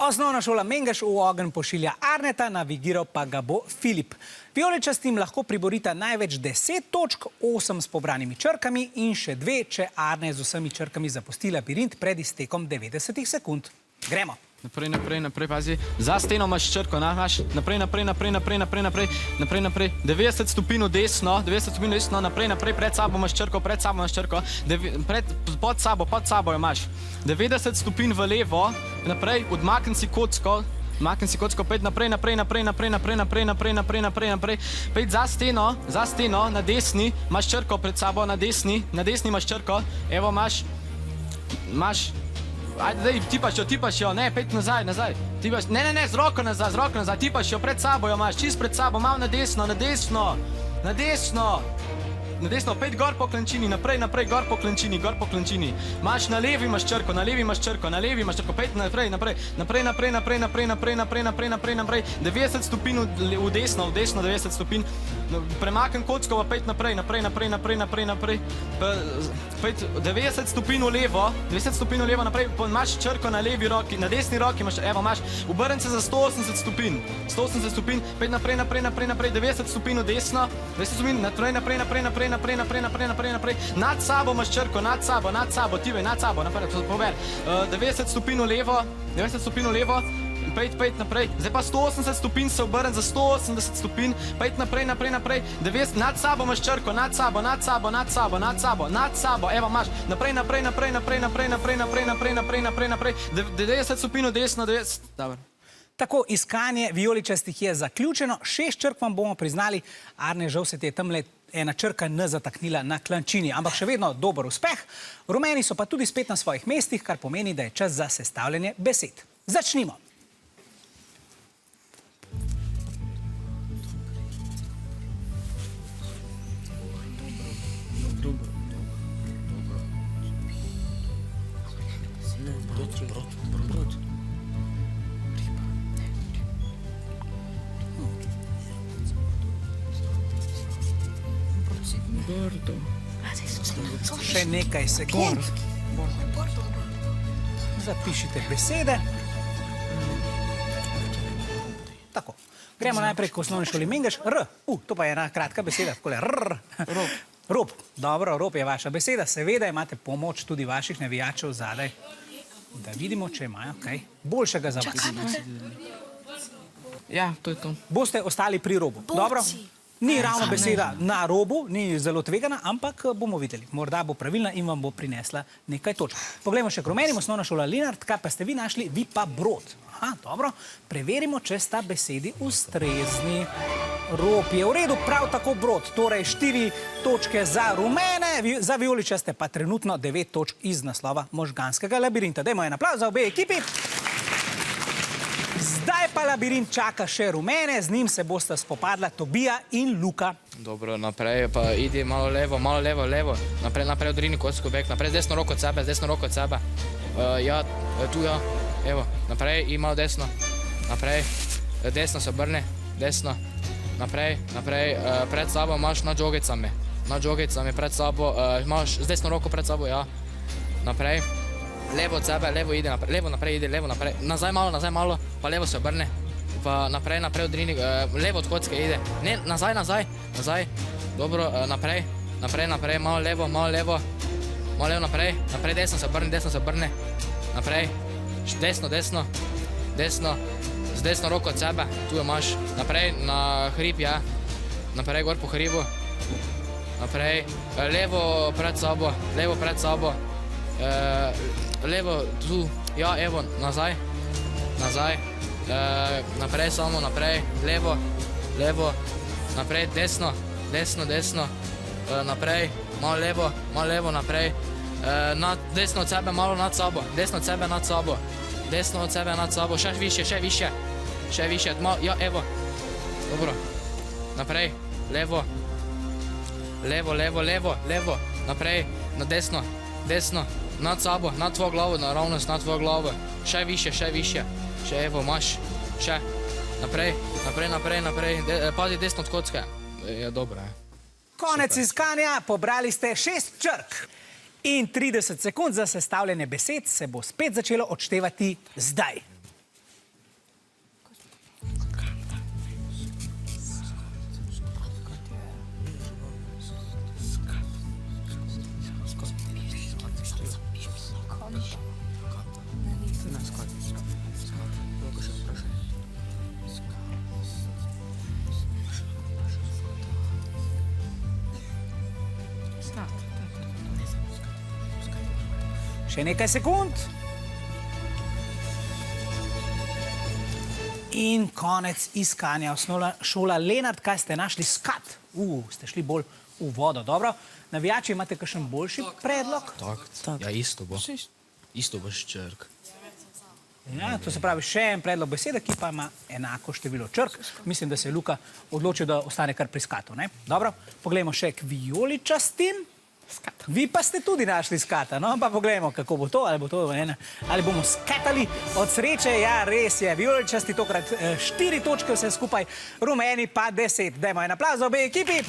Osnovna šola Mengeš v ogenj pošilja Arneta, navigiral pa ga bo Filip. Vijoličastim lahko priborita največ 10 točk, 8 s pobrannimi črkami in še 2, če Arne z vsemi črkami zapusti labirint pred iztekom 90 sekund. Gremo. Naprej, pazi. Za steno imaš črko, naprej, 90 stopinj desno, naprej, pred sabo imaš črko, pod sabo jo imaš. 90 stopinj v levo, naprej, odmakni si kocko, pet naprej, pet za steno, na desni, imaš črko pred sabo, na desni imaš črko, evo imaš, ajde, daj, tipaš jo, ne, pet nazaj, tipaš, ne, z roko nazaj, tipaš jo, pred sabo jo imaš, čist pred sabo, malo na desno, pet gor po klančini, naprej, gor po klančini, imaš na levi imaš črko, pet naprej, 90 stopinj v desno, 90 stopinj, premaknem kocko, pet naprej, pet 90 stopinj v levo, naprej, imaš črko na levi roki, na desni roki imaš, evo imaš, obrni se za 180 stopinj, pet naprej, 90 stopinj v desno, 20 stopinj, naprej, nad sabo imaš črko, nad sabo, Tive, nad sabo, naprej, poveri, 90 stopinj v levo, pet naprej, zdaj pa 180 stopinj se obrni za 180 stopinj, pet naprej, 90, nad sabo imaš črko, nad sabo, evo imaš, naprej, 90 stopinj v desno, 90, dobro. Tako, iskanje vijoličastih je zaključeno, 6 črk vam bomo priznali, Arne, žal se ti je tamle ena črka N zataknila na klančini, ampak še vedno dober uspeh. Rumeni so pa tudi spet na svojih mestih, kar pomeni, da je čas za sestavljanje besed. Začnimo. Še nekaj sekund. Zapišite besede. Tako. Gremo najprej k osnovni šoli Mengeš. R. To pa je ena kratka beseda. Rob. Dobro, rob je vaša beseda. Seveda imate pomoč tudi vaših navijačev zadaj. Da vidimo, če imajo kaj boljšega za vas. Ja, to je to. Boste ostali pri robu. Dobro? Ni ravno beseda na robu, ni zelo tvegana, ampak bomo videli. Morda bo pravilna in vam bo prinesla nekaj točk. Poglejmo še k rumenim, osnovna šola Lenart. Kaj pa ste vi našli? Vi pa brod. Aha, dobro. Preverimo, če sta besedi ustrezni. Rob je v redu, prav tako brod. Torej 4 točke za rumene, za vijoličaste pa trenutno 9 točk iz naslova možganskega labirinta. Dajmo en aplavz za obe ekipi. Zdaj pa labirint čaka še rumene, z njim se bosta spopadla Tobija in Luka. Dobro, naprej pa idi malo levo, naprej odrini kocko bek, naprej z desno roko od sebe, ja, tu ja, evo, naprej in malo desno, naprej, desno se obrne, desno, naprej, pred sabo imaš nad žogicami pred sabo, imaš z desno roko pred sabo, ja, naprej, levo od sebe, levo naprej, nazaj malo, pa levo se obrne, pa naprej odrini, levo od kocke ide, ne, nazaj, dobro, naprej, malo levo, naprej, desno se obrne, naprej, desno, z desno roko od sebe, tu jo imaš, naprej na hrib, ja, naprej gor po hribu, naprej, levo pred sabo, levo tu, ja, evo, nazaj, naprej, levo, naprej, desno, naprej, malo levo, naprej, desno od sebe, malo nad sabo, še više, ja, evo, dobro, naprej, levo, naprej, na desno, nad sabo, nad tvojo glavo, naravnost nad tvojo glavo, še više, še evo, imaš, še, naprej, pazi desno od kocke, je dobro, Konec iskanja, pobrali ste 6 črk. In 30 sekund za sestavljanje besed se bo spet začelo odštevati zdaj. Še nekaj sekund. In konec iskanja. Osnovna šola Lenart, kaj ste našli? Skat. Ste šli bolj v vodo. Dobro. Navijači, imate kakšen boljši predlog? Ja, isto bo. Isto boš črk. Ja, to se pravi še en predlog besede, ki pa ima enako število črk. Mislim, da se je Luka odločil, da ostane kar pri skatu. Ne? Dobro, poglejmo še k vijoličastim. Vi pa ste tudi našli skata, no? Pa poglejmo, kako bo to, ali bomo skatali od sreče. Ja, res je, vijoličasti tokrat 4 točke vse skupaj, rumeni pa 10. Dajmo en aplavz za obe ekipi.